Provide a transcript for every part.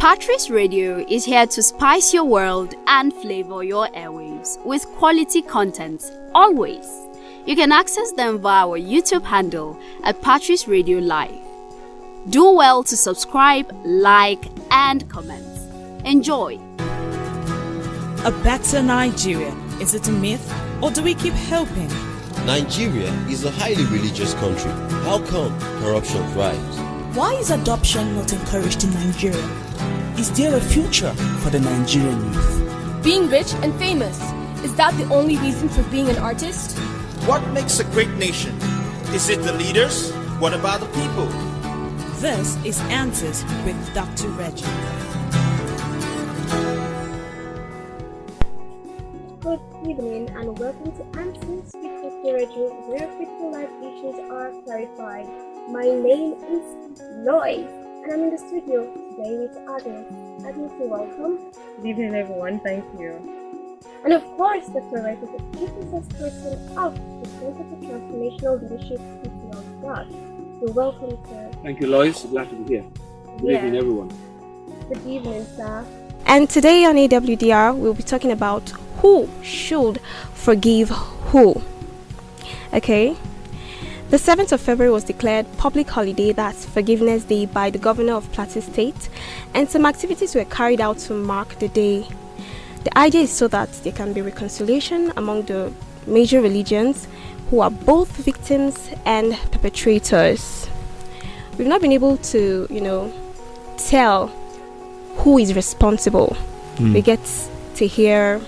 Patrice Radio is here to spice your world and flavor your airwaves with quality content, always. You can access them via our YouTube handle at Patrice Radio Live. Do well to subscribe, like, and comment. Enjoy. A better Nigeria, is it a myth, or do we keep hoping? Nigeria is a highly religious country. How come corruption thrives? Why is adoption not encouraged in Nigeria? Is there a future for the Nigerian youth? Being rich and famous, is that the only reason for being an artist? What makes a great nation? Is it the leaders? What about the people? This is Answers with Dr. Reju. Good evening and welcome to Answers with Dr. Reju, where critical life issues are clarified. My name is Lois, and I'm in the studio today with Agnes. Agnes, welcome. Good evening, everyone. Thank you. And of course, Dr. Reju is the chief resource person of the Center for Transformational Leadership of God. So welcome, sir. Thank you, Lois. Glad to be here. Good evening, everyone. Good evening, sir. And today on AWDR, we'll be talking about who should forgive who. Okay. The 7th of February was declared public holiday, that's Forgiveness Day, by the Governor of Plateau State, and some activities were carried out to mark the day. The idea is so that there can be reconciliation among the major religions who are both victims and perpetrators. We've not been able to, tell who is responsible. We get to hear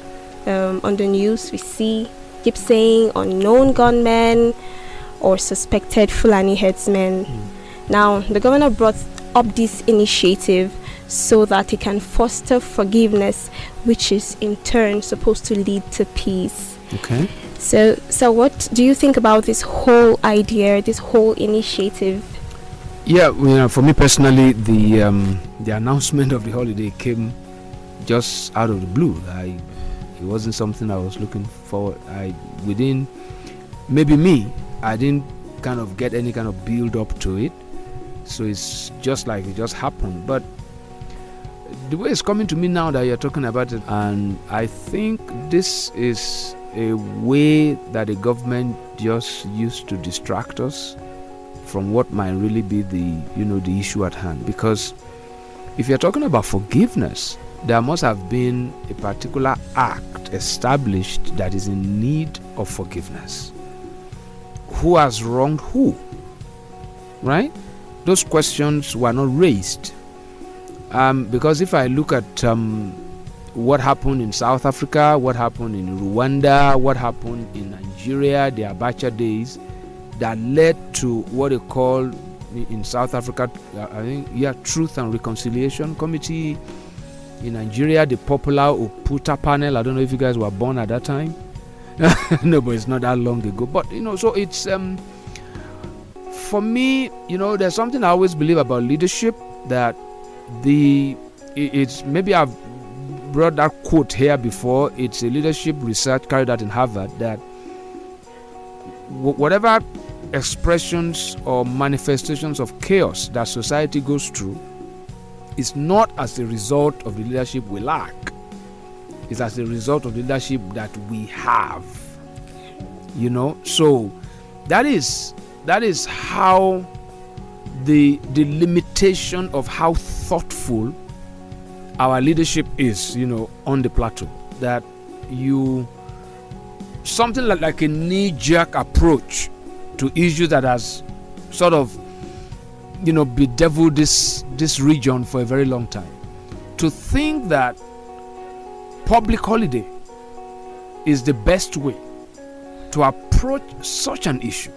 on the news, keep saying unknown gunmen or suspected Fulani herdsmen. Now, the governor brought up this initiative so that it can foster forgiveness, which is in turn supposed to lead to peace. Okay. So what do you think about this whole idea, this whole initiative? Yeah, for me personally, the announcement of the holiday came just out of the blue. It wasn't something I was looking forward. I didn't kind of get any kind of build up to it. So it's just like it just happened. But the way it's coming to me now that you're talking about it, and I think this is a way that the government just used to distract us from what might really be the issue at hand. Because if you're talking about forgiveness, there must have been a particular act established that is in need of forgiveness. Who has wronged who? Right? Those questions were not raised. Because if I look at what happened in South Africa, what happened in Rwanda, what happened in Nigeria, the Abacha days, that led to what they call in South Africa, Truth and Reconciliation Committee. In Nigeria, the popular Oputa panel. I don't know if you guys were born at that time. No, but it's not that long ago. But so it's for me, there's something I always believe about leadership, that it's maybe I've brought that quote here before. It's a leadership research carried out in Harvard that whatever expressions or manifestations of chaos that society goes through is not as a result of the leadership we lack. It's as a result of the leadership that we have. So that is how the limitation of how thoughtful our leadership is, on the plateau. That something like a knee-jerk approach to issues that has sort of bedeviled this region for a very long time. To think that public holiday is the best way to approach such an issue.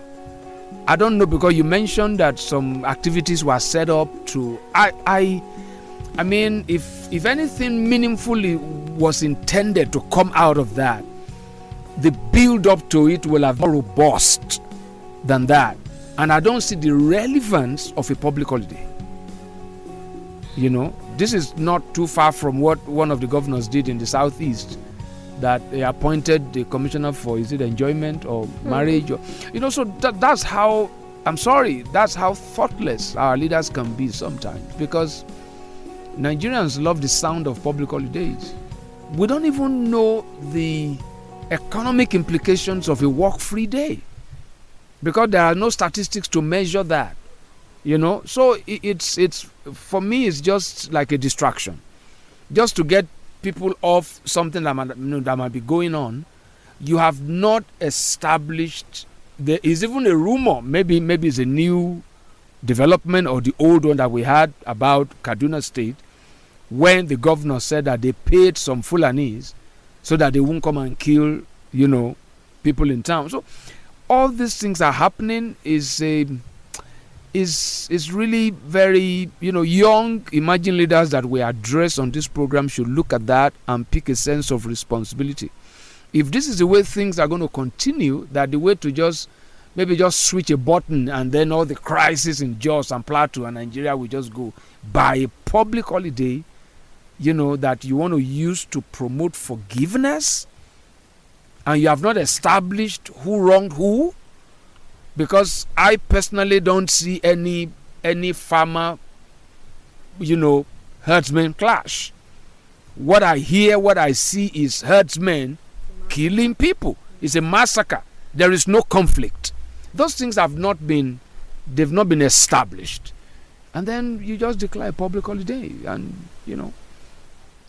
I don't know, because you mentioned that some activities were set up to I mean, if anything meaningfully was intended to come out of that, the build up to it will have been more robust than that. And I don't see the relevance of a public holiday. This is not too far from what one of the governors did in the southeast, that they appointed the commissioner for enjoyment or marriage, or so that's how, I'm sorry, that's how thoughtless our leaders can be sometimes. Because Nigerians love the sound of public holidays. We don't even know the economic implications of a work-free day because there are no statistics to measure that. So it's for me, it's just like a distraction, just to get people off something that might be going on. You have not established. There is even a rumor, maybe it's a new development or the old one that we had about Kaduna State, when the governor said that they paid some Fulanis so that they won't come and kill, people in town. So all these things are happening. Is really very, young emerging leaders that we address on this program should look at that and pick a sense of responsibility. If this is the way things are going to continue, that the way to just switch a button and then all the crisis in Jos and Plateau and Nigeria will just go by a public holiday, that you want to use to promote forgiveness, and you have not established who wronged who, because I personally don't see any farmer, herdsmen clash. What I hear, what I see is herdsmen killing people. It's a massacre. There is no conflict. Those things they've not been established. And then you just declare a public holiday. And,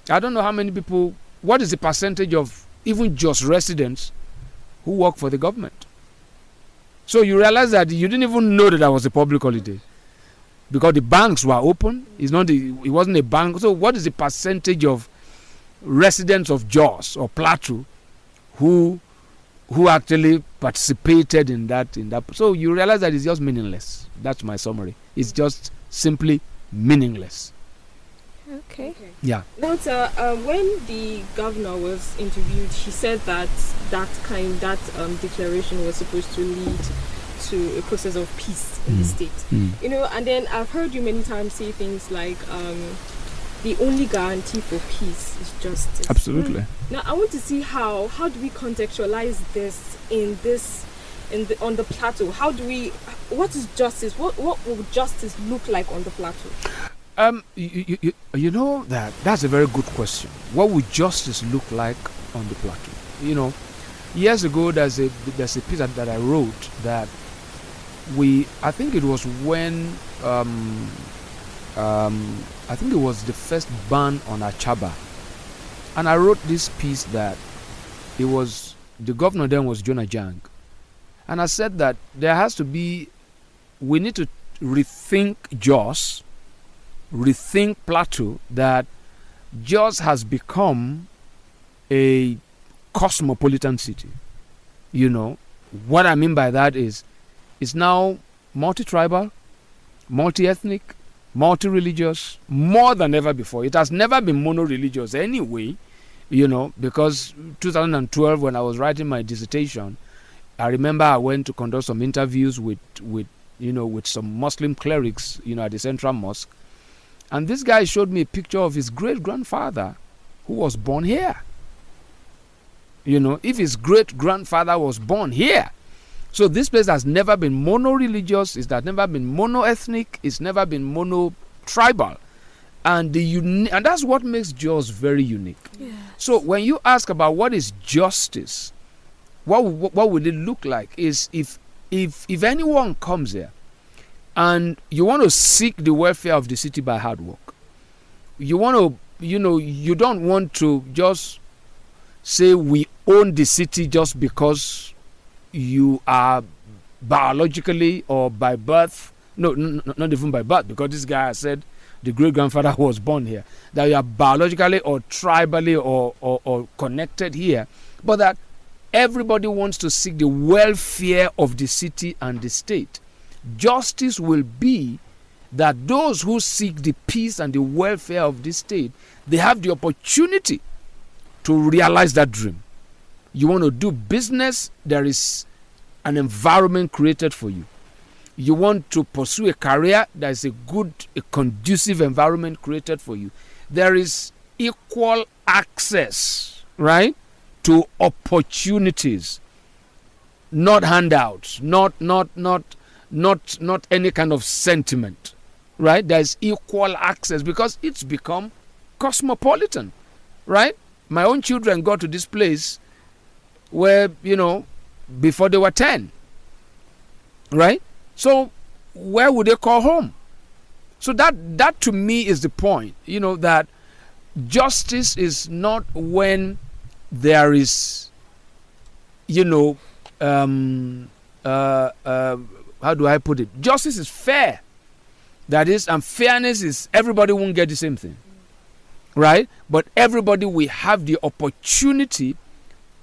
I don't know how many people, what is the percentage of even just residents who work for the government? So you realize that you didn't even know that that was a public holiday because the banks were open. It wasn't a bank. So what is the percentage of residents of Jos or Plateau who actually participated in that? So you realize that it's just meaningless. That's my summary. It's just simply meaningless. Okay. Yeah. Now, sir, when the governor was interviewed, he said that declaration was supposed to lead to a process of peace in the state. And then I've heard you many times say things like the only guarantee for peace is justice. Absolutely. Now I want to see how do we contextualize this on the plateau? What is justice? What will justice look like on the plateau? That's a very good question. What would justice look like on the plateau? Years ago there's a piece that I wrote that I think it was when I think it was the first ban on Achaba, and I wrote this piece that it was the governor then was Jonah Jang, and I said that we need to rethink Jos, rethink Plateau, that Jos has become a cosmopolitan city. What I mean by that is it's now multi-tribal, multi-ethnic, multi-religious, more than ever before. It has never been mono-religious anyway, because 2012 when I was writing my dissertation, I remember I went to conduct some interviews with some Muslim clerics, at the Central Mosque. And this guy showed me a picture of his great-grandfather who was born here. If his great-grandfather was born here. So this place has never been mono-religious, it's never been mono-ethnic, it's never been mono-tribal. And and that's what makes Jos very unique. Yes. So when you ask about what is justice, what would it look like is if anyone comes here and you want to seek the welfare of the city by hard work, you want to, you don't want to just say we own the city just because you are biologically or by birth, not even by birth, because this guy said the great-grandfather was born here, that you are biologically or tribally or connected here, but that everybody wants to seek the welfare of the city and the state. Justice will be that those who seek the peace and the welfare of the state, they have the opportunity to realize that dream. You want to do business, there is an environment created for you. You want to pursue a career, there is a conducive environment created for you. There is equal access, right, to opportunities, not handouts, not any kind of sentiment, right? There's equal access because it's become cosmopolitan, right? My own children got to this place where, before they were 10, right? So where would they call home? So that to me is the point, that justice is not when there is, how do I put it? Justice is fair. That is, and fairness is everybody won't get the same thing, right? But everybody will have the opportunity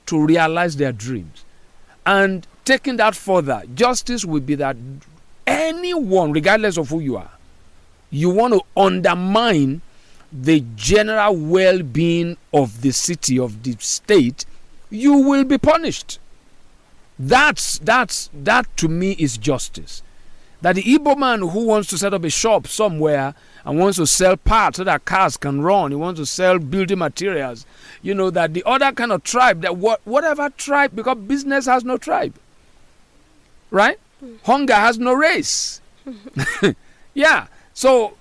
to realize their dreams. And taking that further, justice will be that anyone, regardless of who you are, you want to undermine the general well-being of the city, of the state, you will be punished. That to me is justice. That the Igbo man who wants to set up a shop somewhere and wants to sell parts so that cars can run, he wants to sell building materials, that the other kind of tribe, that whatever tribe, because business has no tribe, right? Hunger has no race. Yeah. So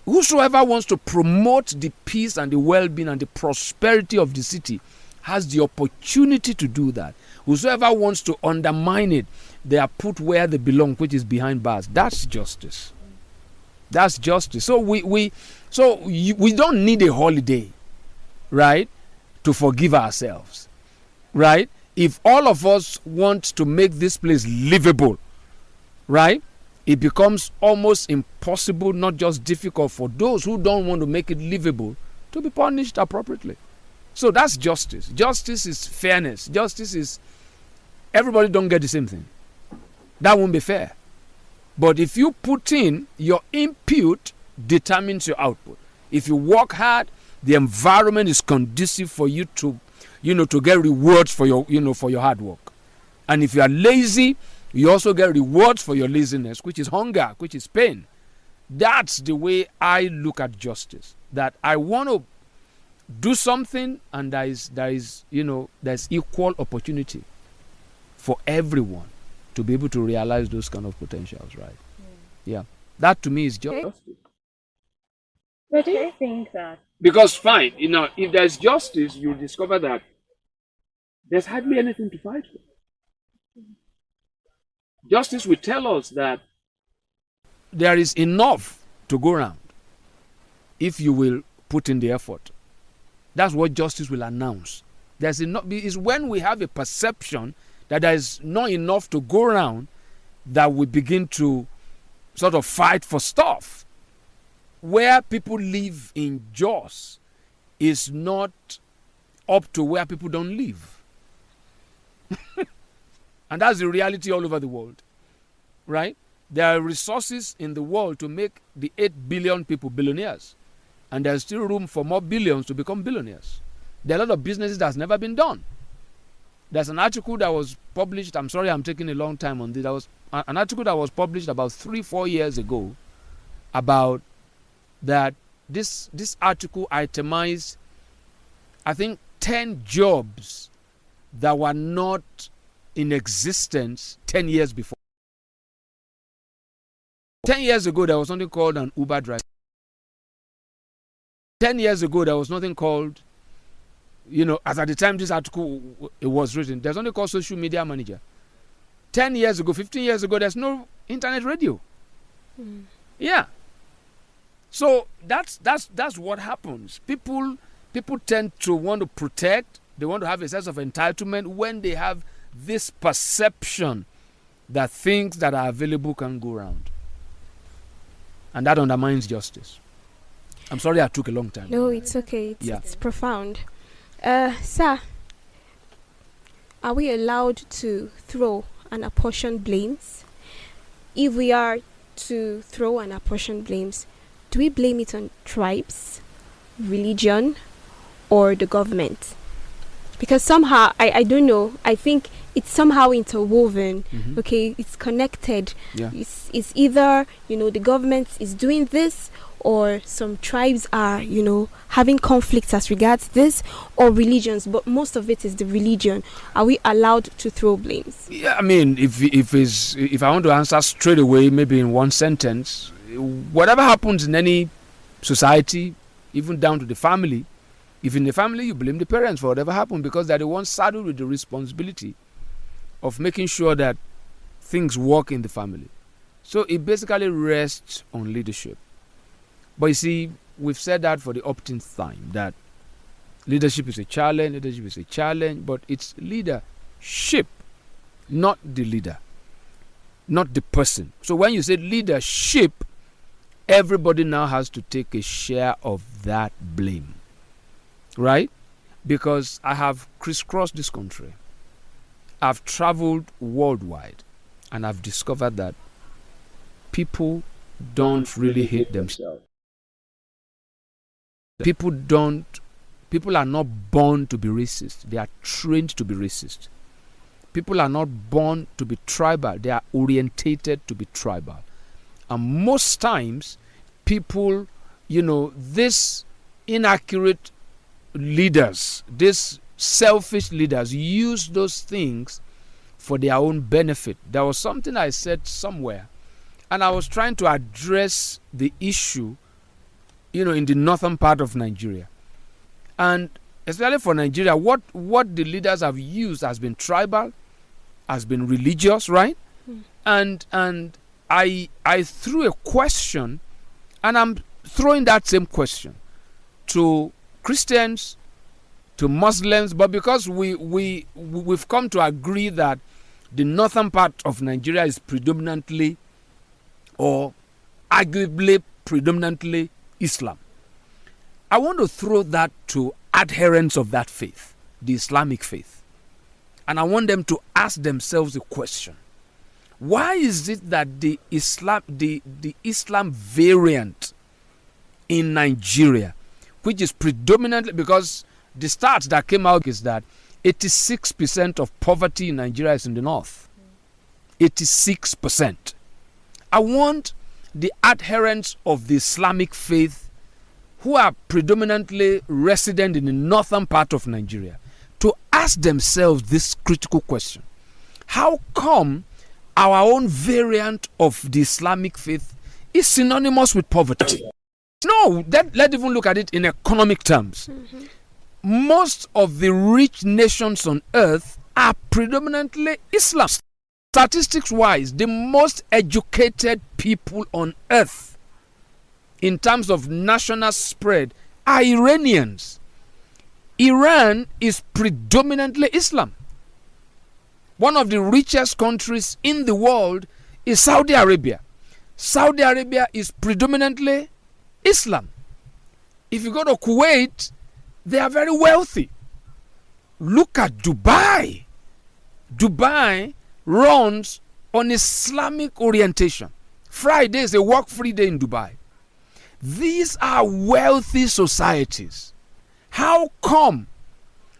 whosoever wants to promote the peace and the well-being and the prosperity of the city has the opportunity to do that. Whosoever wants to undermine it, they are put where they belong, which is behind bars. That's justice. That's justice. So we don't need a holiday, right, to forgive ourselves, right? If all of us want to make this place livable, right, it becomes almost impossible, not just difficult, for those who don't want to make it livable to be punished appropriately. So that's justice. Justice is fairness. Justice is everybody don't get the same thing. That won't be fair. But if you put in, your input determines your output. If you work hard, the environment is conducive for you to, to get rewards for your, for your hard work. And if you are lazy, you also get rewards for your laziness, which is hunger, which is pain. That's the way I look at justice. That I want to do something, and there's equal opportunity for everyone to be able to realize those kind of potentials, right? Yeah. That to me is justice. But do you think that? Because fine, if there's justice, you'll discover that there's hardly anything to fight for. Justice will tell us that there is enough to go around if you will put in the effort. That's what justice will announce. There's enough. It's when we have a perception that there is not enough to go around that we begin to sort of fight for stuff. Where people live in Jos is not up to where people don't live. And that's the reality all over the world, right? There are resources in the world to make the 8 billion people billionaires. And there's still room for more billions to become billionaires. There are a lot of businesses that's never been done. There's an article that was published, I'm sorry I'm taking a long time on this. There was an article that was published about 3-4 years ago about that this article itemized, I think, 10 jobs that were not in existence 10 years before. 10 years ago, there was something called an Uber driver. 10 years ago, there was nothing called, as at the time this article it was written, there's something called social media manager. 10 years ago, 15 years ago, there's no internet radio. Yeah. So that's what happens. People tend to want to protect, they want to have a sense of entitlement when they have this perception that things that are available can go around. And that undermines justice. I'm sorry I took a long time. No, it's okay. It's profound. Sir, are we allowed to throw and apportion blames? If we are to throw and apportion blames, do we blame it on tribes, religion, or the government? Because somehow, I don't know, I think it's somehow interwoven, okay? It's connected. Yeah. It's either, the government is doing this, or some tribes are, having conflicts as regards this, or religions, but most of it is the religion. Are we allowed to throw blames? Yeah, I mean, if I want to answer straight away, maybe in one sentence, whatever happens in any society, even down to the family, if in the family you blame the parents for whatever happened, because they're the ones saddled with the responsibility of making sure that things work in the family. So it basically rests on leadership. But you see, we've said that for the umpteenth time, that leadership is a challenge, but it's leadership, not the leader, not the person. So when you say leadership, everybody now has to take a share of that blame, right? Because I have crisscrossed this country. I've traveled worldwide, and I've discovered that people don't really hate themselves. People are not born to be racist. They are trained to be racist. People are not born to be tribal. They are orientated to be tribal. And most times, people, these inaccurate leaders, these selfish leaders, use those things for their own benefit. There was something I said somewhere, and I was trying to address the issue, in the northern part of Nigeria. And especially for Nigeria, what the leaders have used has been tribal, has been religious, right? And I threw a question, and I'm throwing that same question to Christians, to Muslims, but because we've come to agree that the northern part of Nigeria is predominantly, or arguably predominantly, Islam. I want to throw that to adherents of that faith, the Islamic faith. And I want them to ask themselves a question. Why is it that the Islam variant in Nigeria, which is predominantly, because the stats that came out is that 86% of poverty in Nigeria is in the north. 86%. I want the adherents of the Islamic faith who are predominantly resident in the northern part of Nigeria to ask themselves this critical question. How come our own variant of the Islamic faith is synonymous with poverty? No, let's even look at it in economic terms. Most of the rich nations on earth are predominantly Islam. Statistics wise, the most educated people on earth in terms of national spread are Iranians. Iran is predominantly Islam. One of the richest countries in the world is Saudi Arabia. Saudi Arabia is predominantly Islam. If you go to Kuwait, they are very wealthy. Look at Dubai. Dubai runs on Islamic orientation. Friday is a work-free day in Dubai. These are wealthy societies. How come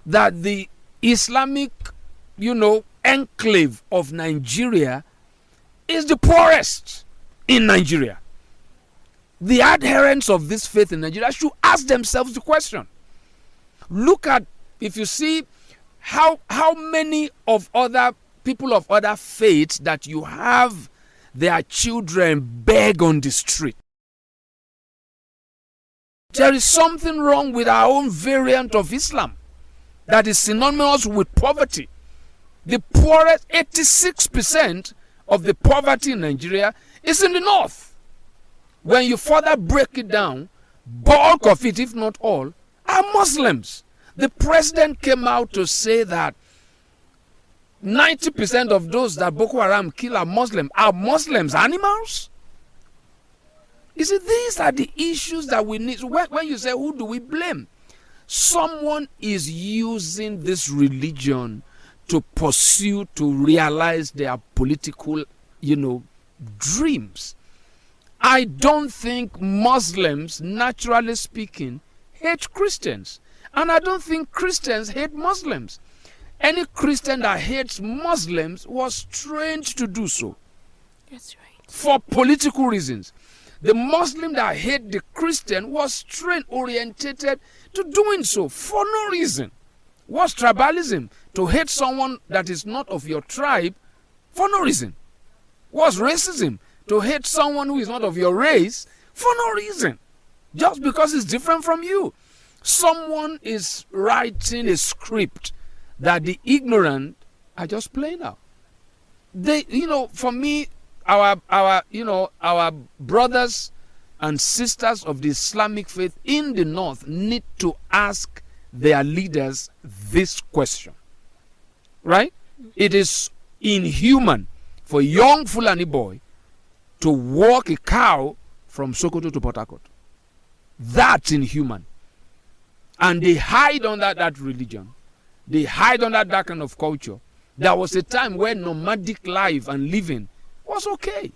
that the Islamic, enclave of Nigeria is the poorest in Nigeria? The adherents of this faith in Nigeria should ask themselves the question. Look at, if you see how many of other people of other faiths that you have their children beg on the street. There is something wrong with our own variant of Islam that is synonymous with poverty. The poorest, 86% of the poverty in Nigeria is in the north. When you further break it down, bulk of it, if not all, are Muslims. The president came out to say that 90% of those that Boko Haram kill are Muslim. Are Muslims animals? You see, these are the issues that we need. So when you say, who do we blame? Someone is using this religion to pursue, to realize their political, dreams. I don't think Muslims, naturally speaking, hate Christians. And I don't think Christians hate Muslims. Any Christian that hates Muslims was trained to do so. That's right. For political reasons. The Muslim that hates the Christian was trained, orientated to doing so for no reason. What's tribalism? To hate someone that is not of your tribe for no reason. What's racism? to hate someone who is not of your race for no reason, just because it's different from you. Someone is writing a script that the ignorant are just playing out. They, for me, our brothers and sisters of the Islamic faith in the north need to ask their leaders this question. Right? It is inhuman for a young Fulani boy to walk a cow from Sokoto to Port Harcourt. That's inhuman. And they hide under that religion. They hide under that kind of culture. There was a time where nomadic life and living was okay.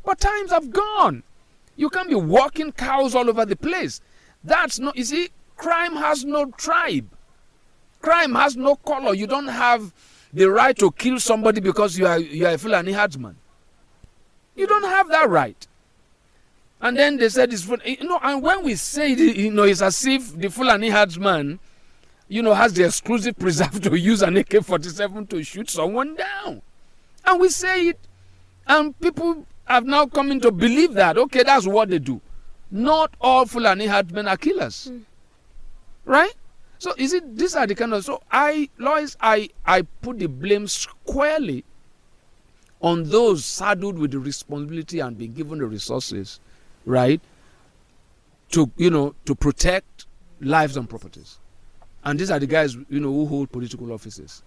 But times have gone. You can't be walking cows all over the place. That's not, you see, crime has no tribe. Crime has no color. You don't have the right to kill somebody because you are a Fulani herdsman. You don't have that right. And then they said, and when we say it, it's as if the Fulani herdsman, has the exclusive preserve to use an AK-47 to shoot someone down. And we say it, and people have now come in to believe that, okay, that's what they do. Not all Fulani herdsmen are killers. Right? So these are the kind of, Lois, I put the blame squarely on those saddled with the responsibility and being given the resources, right, to protect lives and properties. And these are the guys, who hold political offices,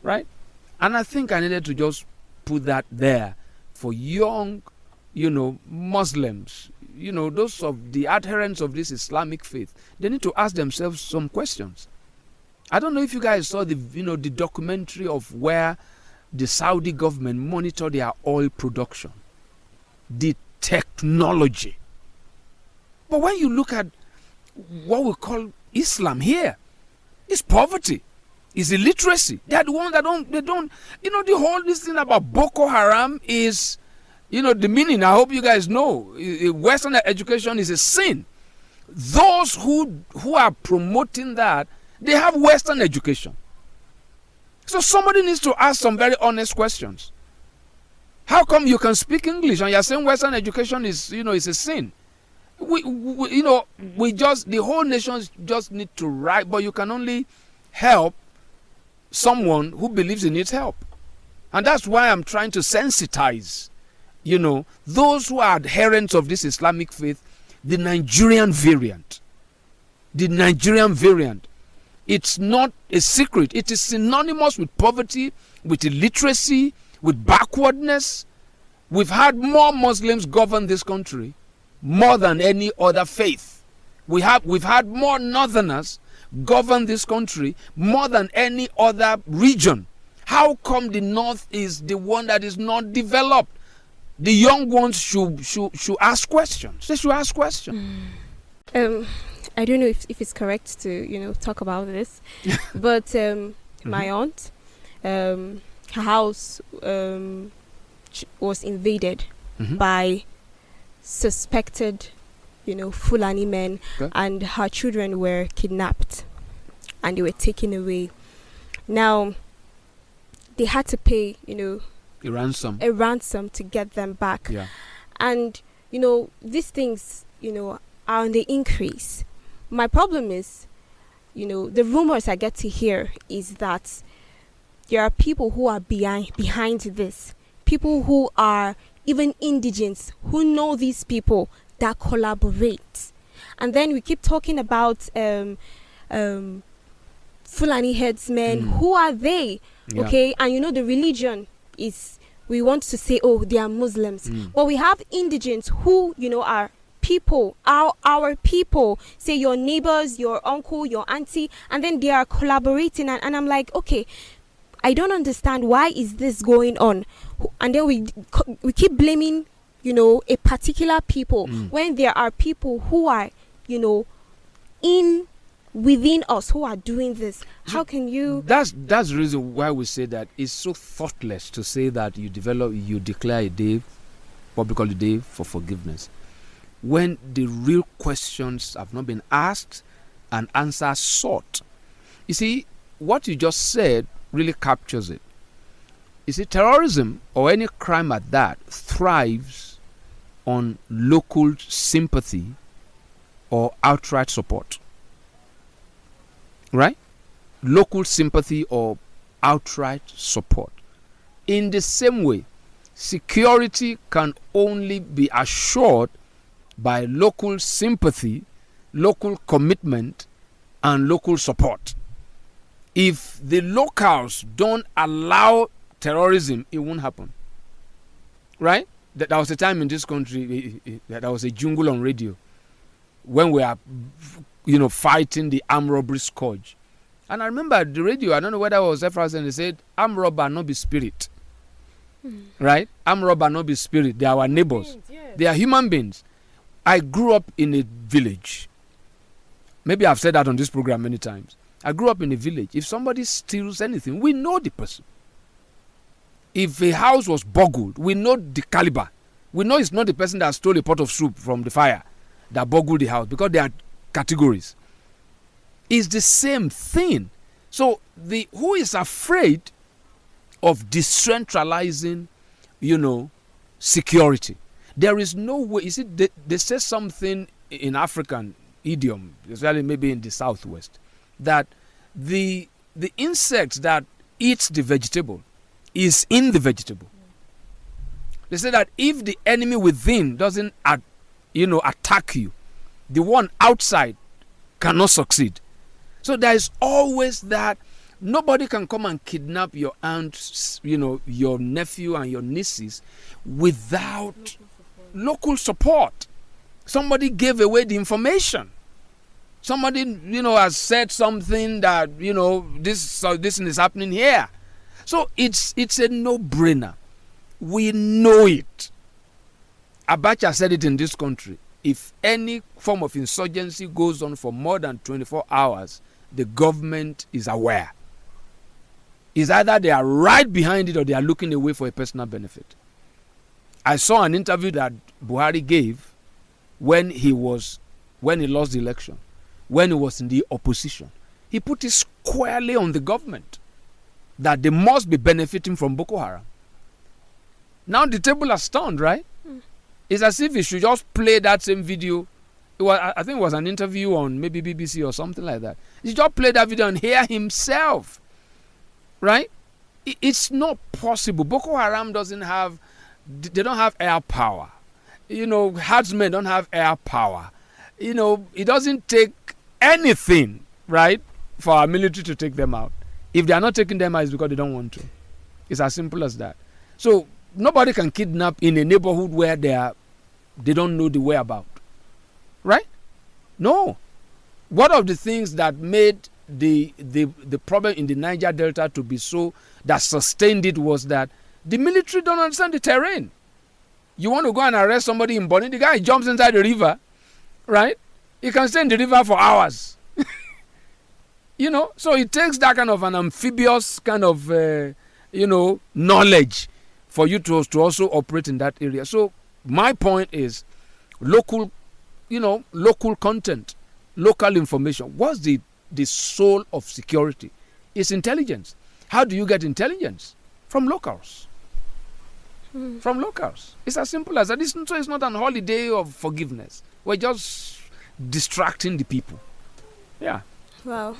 right? And I think I needed to just put that there for young, Muslims, those of the adherents of this Islamic faith. They need to ask themselves some questions. I don't know if you guys saw the documentary of where the Saudi government monitored their oil production, the technology. But when you look at what we call Islam here, it's poverty, it's illiteracy. They're the ones that they don't, the whole this thing about Boko Haram is, the meaning, I hope you guys know, Western education is a sin. Those who are promoting that, they have Western education. So somebody needs to ask some very honest questions. How come you can speak English and you're saying Western education is, is a sin? The whole nation just need to write, but you can only help someone who believes he needs help. And that's why I'm trying to sensitize, those who are adherents of this Islamic faith, the Nigerian variant. The Nigerian variant. It's not a secret. It is synonymous with poverty, with illiteracy, with backwardness. We've had more Muslims govern this country more than any other faith. We've had more northerners govern this country more than any other region. How come the north is the one that is not developed? The young ones should ask questions. They should ask questions. I don't know if it's correct to talk about this, but my aunt, her house was invaded by suspected, Fulani men, and her children were kidnapped and they were taken away. Now, they had to pay, a ransom to get them back. Yeah. And, these things, are on the increase. My problem is, the rumors I get to hear is that there are people who are behind this. People who are even indigents who know these people that collaborate. And then we keep talking about Fulani headsmen. Who are they? Yeah. Okay, and the religion is, we want to say, oh, they are Muslims. But we have indigents who, are people, our people, say your neighbors, your uncle, your auntie, and then they are collaborating. And I'm like, okay, I don't understand, why is this going on? And then we keep blaming, a particular people when there are people who are, within us who are doing this. How can you? That's the reason why we say that it's so thoughtless to say that you declare a day, public holiday for forgiveness, when the real questions have not been asked and answers sought. You see, what you just said really captures it. You see, terrorism or any crime at that thrives on local sympathy or outright support. Right? Local sympathy or outright support. In the same way, security can only be assured by local sympathy, local commitment, and local support. If the locals don't allow terrorism, it won't happen. Right? There was a time in this country, there was a jungle on radio when we are, fighting the armed robbery scourge. And I remember the radio, I don't know whether it was Efra's, and they said, armed robber not be spirit. Right? Armed robber not be spirit. They are our neighbors. Yes. They are human beings. I grew up in a village. Maybe I've said that on this program many times. I grew up in a village. If somebody steals anything, we know the person. If a house was boggled, we know the caliber. We know it's not the person that stole a pot of soup from the fire that boggled the house, because there are categories. It's the same thing. So who is afraid of decentralizing, security? There is no way. You see, they say something in African idiom, especially maybe in the southwest, that the insect that eats the vegetable is in the vegetable. They say that if the enemy within doesn't attack you, the one outside cannot succeed. So there is always that. Nobody can come and kidnap your aunt, your nephew and your nieces without local support. Somebody gave away the information. Somebody, has said something that, this thing is happening here. So it's a no-brainer. We know it. Abacha said it in this country. If any form of insurgency goes on for more than 24 hours, the government is aware. It's either they are right behind it or they are looking away for a personal benefit. I saw an interview that Buhari gave when he lost the election, when he was in the opposition. He put it squarely on the government that they must be benefiting from Boko Haram. Now the table has turned, right? It's as if he should just play that same video. I think it was an interview on maybe BBC or something like that. He should just play that video and hear himself. Right? It's not possible. Boko Haram they don't have air power. Herdsmen don't have air power. It doesn't take anything, right, for our military to take them out. If they are not taking them out, it's because they don't want to. It's as simple as that. So nobody can kidnap in a neighborhood where they don't know the whereabouts. Right? No. One of the things that made the problem in the Niger Delta to be so, that sustained it, was that the military don't understand the terrain. You want to go and arrest somebody in Bonny, the guy jumps inside the river, right? He can stay in the river for hours. So it takes that kind of an amphibious kind of, knowledge for you to also operate in that area. So my point is local content, local information. What's the soul of security? It's intelligence. How do you get intelligence? From locals. From locals. It's as simple as that. So it's not an holiday of forgiveness. We're just distracting the people. Yeah. Well,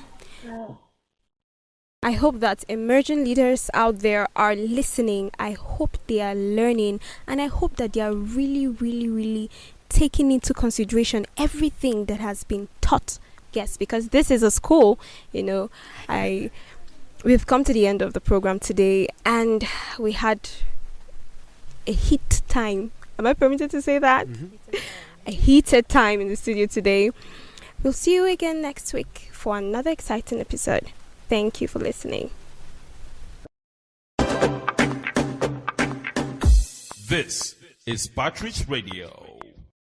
I hope that emerging leaders out there are listening. I hope they are learning, and I hope that they are really, really, really taking into consideration everything that has been taught. Yes, because this is a school, we've come to the end of the program today, and we had a heat time. Am I permitted to say that? Mm-hmm. A heated time in the studio today. We'll see you again next week for another exciting episode. Thank you for listening. This is Partridge Radio.